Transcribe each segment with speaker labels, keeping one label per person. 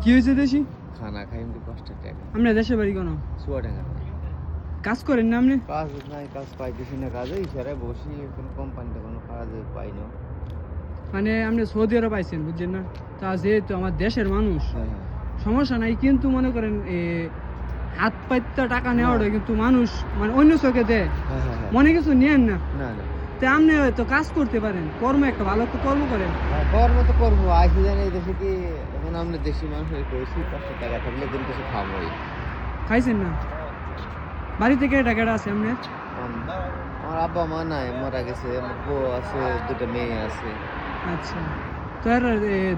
Speaker 1: কি হয়েছে দেশি
Speaker 2: খানা খাই এমনি কষ্টের টাকা
Speaker 1: আমরা দেশের বাড়ি কোনো
Speaker 2: চুয়াডাঙ্গা
Speaker 1: কাজ করেন না আপনি
Speaker 2: কাজ নাই, কাজ পাইতেছি না, কাজে ইশারায় বসি, এখন কোম্পানিতে কোনো কাজ পাই না।
Speaker 1: মানে আপনি সৌদি আরব পাইছেন বুঝছেন না, তা যেহেতু আমার দেশের মানুষ
Speaker 2: হ্যাঁ হ্যাঁ
Speaker 1: সমস্যা নাই, কিন্তু মনে করেন হাত পাইতে টাকা নেওয়াটা কিন্তু মানুষ মানে অন্য চোখে দেয়,
Speaker 2: হ্যাঁ হ্যাঁ হ্যাঁ।
Speaker 1: মনে কিছু নেন না।
Speaker 2: না না
Speaker 1: তা আপনি হয়তো কাজ করতে পারেন, কর্ম একটা ভালো একটা কর্ম করেন।
Speaker 2: কর্ম তো করবো, আইসি জানি এই দেশে কি এখন আমরা দেশি মানুষ হয়ে করেছি, কষ্টের টাকা থাকলে দিন কিছু খাবোই।
Speaker 1: খাইছেন না? বাড়ি থেকে টাকা আছে আপনি?
Speaker 2: আমার আব্বা মা নাই, মারা গেছে, আমার বউ আছে, দুটো মেয়ে আছে।
Speaker 1: আচ্ছা, তো এর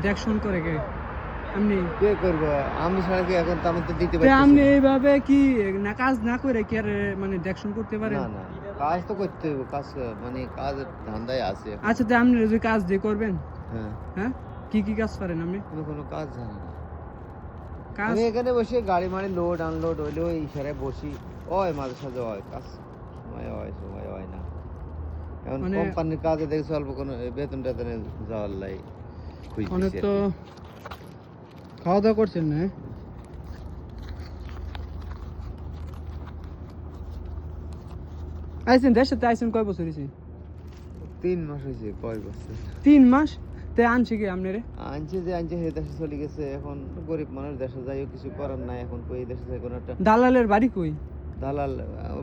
Speaker 1: দেখশন করে কে আপনি?
Speaker 2: কে করবো, আমি ছাড়া কি এখন তো আমি তো দিতে
Speaker 1: তো
Speaker 2: পারছি
Speaker 1: আপনি
Speaker 2: না।
Speaker 1: এইভাবে কি না কাজ না করে কি আর মানে দেখশন করতে পারেন?
Speaker 2: না না, কাজ তো করতে হবে, কাজ মানে কাজের ধান্দায় আছে এখন।
Speaker 1: আচ্ছা, তো আপনি যদি কাজ দিয়ে করবেন,
Speaker 2: হ্যাঁ,
Speaker 1: হ্যাঁ কি কি কাজ পারেন আপনি?
Speaker 2: আমি কোনো কাজ জানি না।
Speaker 1: কাজ
Speaker 2: আমি এখানে বসে গাড়ি মারি লোড আনলোড হইলে ওই ইশারায় বসি, হয় মাঝে সাঝে হয় কাজ, সময় হয় না। এখন
Speaker 1: মানে
Speaker 2: কোম্পানির কাজে দেখছি অল্প কোনো বেতন টেতনে যাওয়ার লাই
Speaker 1: অনেক তো খাওয়া দাওয়া করছেন না? আইছেন দেশে, তো আইছেন কয় বছর হয়েছে?
Speaker 2: 3 মাস হয়েছে। কয় বছর?
Speaker 1: 3 মাস। তে আনছে কি আপনি রে?
Speaker 2: আনছে হে দেশে চলে গেছে, এখন গরিব মানুষ দেশে যাইও কিছু করার নাই, এখন কই দেশে যাই কোনো একটা
Speaker 1: দালালের বাড়ি কই?
Speaker 2: দালাল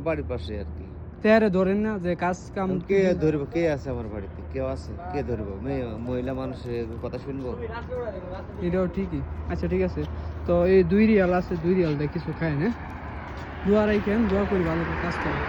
Speaker 2: বাড়ির পাশে আর কি।
Speaker 1: তে আরে ধরেন না যে কাজ কাম?
Speaker 2: কে ধরবো, কে আছে আমার বাড়িতে, কেউ আছে, কে ধরবো? মহিলা মানুষের কথা শুনবো?
Speaker 1: এটাও ঠিকই। আচ্ছা ঠিক আছে, তো এই 2 রিয়াল আছে, 2 রিয়াল দিয়ে কিছু খায় না, দোয়া রাখেন, দোয়া করি ভালো করে কাজ করেন।